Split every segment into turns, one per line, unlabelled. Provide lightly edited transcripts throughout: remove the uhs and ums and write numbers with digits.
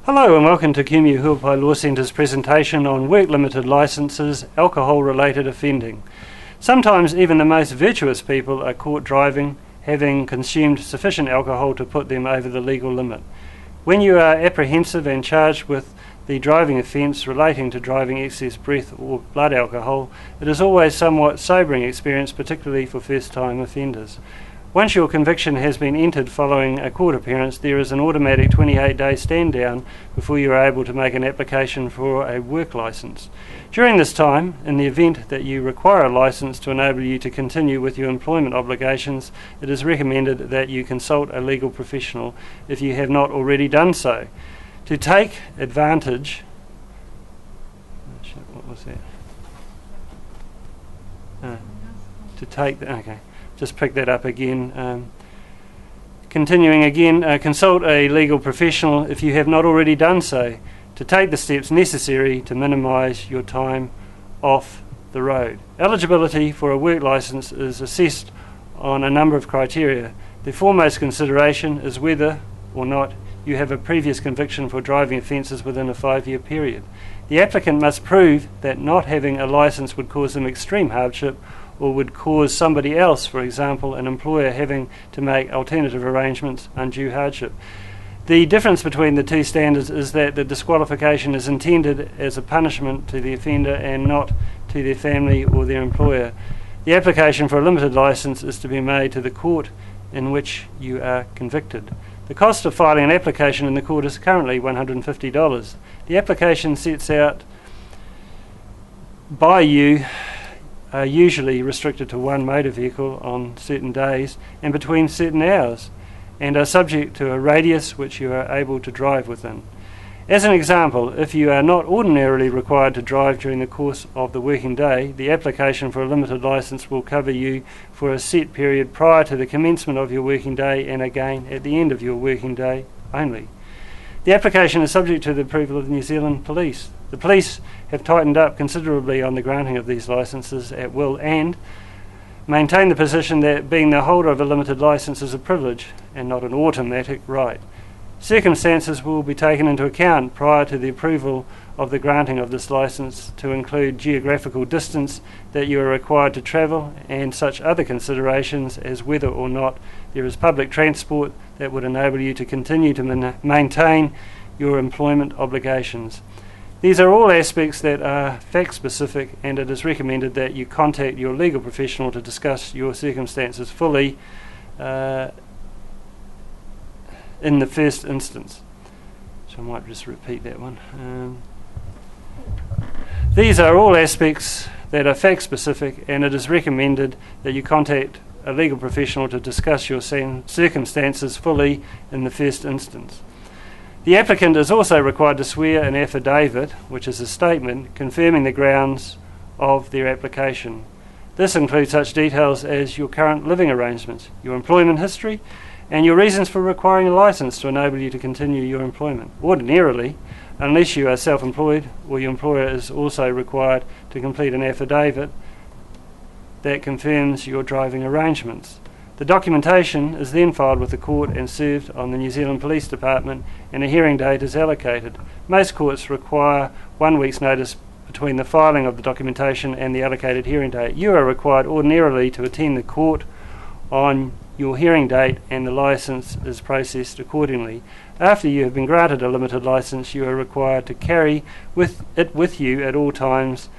Hello and welcome to Kumeu Huapai Law Centre's presentation on work limited licences, alcohol-related offending. Sometimes even the most virtuous people are caught driving, having consumed sufficient alcohol to put them over the legal limit. When you are apprehensive and charged with the driving offence relating to driving excess breath or blood alcohol, it is always somewhat sobering experience, particularly for first-time offenders. Once your conviction has been entered following a court appearance, there is an automatic 28-day stand down before you are able to make an application for a work licence. During this time, in the event that you require a licence to enable you to continue with your employment obligations, it is recommended that you consult a legal professional if you have not already done so. To take advantage... What was that? Okay. Just pick that up again. Continuing again, consult a legal professional if you have not already done so to take the steps necessary to minimise your time off the road. Eligibility for a work licence is assessed on a number of criteria. The foremost consideration is whether or not you have a previous conviction for driving offences within a 5-year period. The applicant must prove that not having a licence would cause them extreme hardship or would cause somebody else, for example, an employer having to make alternative arrangements, undue hardship. The difference between the two standards is that the disqualification is intended as a punishment to the offender and not to their family or their employer. The application for a limited licence is to be made to the court in which you are convicted. The cost of filing an application in the court is currently $150. The application sets out by you are usually restricted to one motor vehicle on certain days and between certain hours, and are subject to a radius which you are able to drive within. As an example, if you are not ordinarily required to drive during the course of the working day, the application for a limited licence will cover you for a set period prior to the commencement of your working day and again at the end of your working day only. The application is subject to the approval of the New Zealand Police. The police have tightened up considerably on the granting of these licences at will and maintain the position that being the holder of a limited licence is a privilege and not an automatic right. Circumstances will be taken into account prior to the approval of the granting of this licence to include geographical distance that you are required to travel and such other considerations as whether or not there is public transport that would enable you to continue to maintain your employment obligations. These are all aspects that are fact-specific, and it is recommended that you contact your legal professional to discuss your circumstances fully in the first instance. So I might just repeat that one. These are all aspects that are fact-specific, and it is recommended that you contact a legal professional to discuss your circumstances fully in the first instance. The applicant is also required to swear an affidavit, which is a statement confirming the grounds of their application. This includes such details as your current living arrangements, your employment history, and your reasons for requiring a licence to enable you to continue your employment. Ordinarily, unless you are self-employed or your employer is also required to complete an affidavit that confirms your driving arrangements. The documentation is then filed with the court and served on the New Zealand Police Department, and a hearing date is allocated. Most courts require 1 week's notice between the filing of the documentation and the allocated hearing date. You are required ordinarily to attend the court on your hearing date, and the licence is processed accordingly. After you have been granted a limited licence, you are required to carry it with you at all times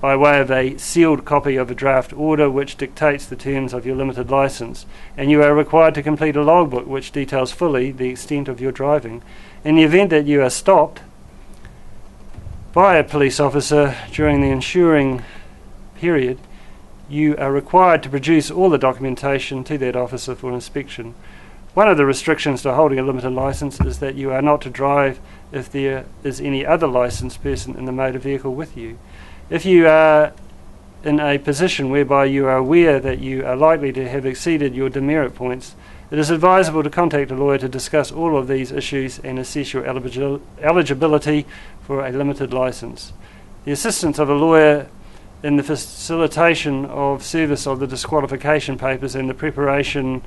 by way of a sealed copy of a draft order which dictates the terms of your limited licence, and you are required to complete a logbook which details fully the extent of your driving. In the event that you are stopped by a police officer during the ensuing period, you are required to produce all the documentation to that officer for inspection. One of the restrictions to holding a limited licence is that you are not to drive if there is any other licensed person in the motor vehicle with you. If you are in a position whereby you are aware that you are likely to have exceeded your demerit points, it is advisable to contact a lawyer to discuss all of these issues and assess your eligibility for a limited licence. The assistance of a lawyer in the facilitation of service of the disqualification papers and the preparation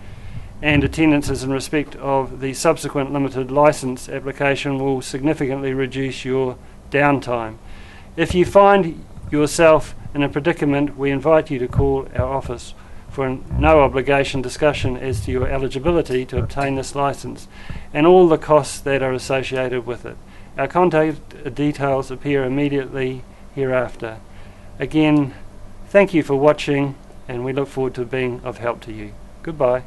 and attendances in respect of the subsequent limited licence application will significantly reduce your downtime. If you find yourself in a predicament, we invite you to call our office for a no obligation discussion as to your eligibility to obtain this licence and all the costs that are associated with it. Our contact details appear immediately hereafter. Again, thank you for watching, and we look forward to being of help to you. Goodbye.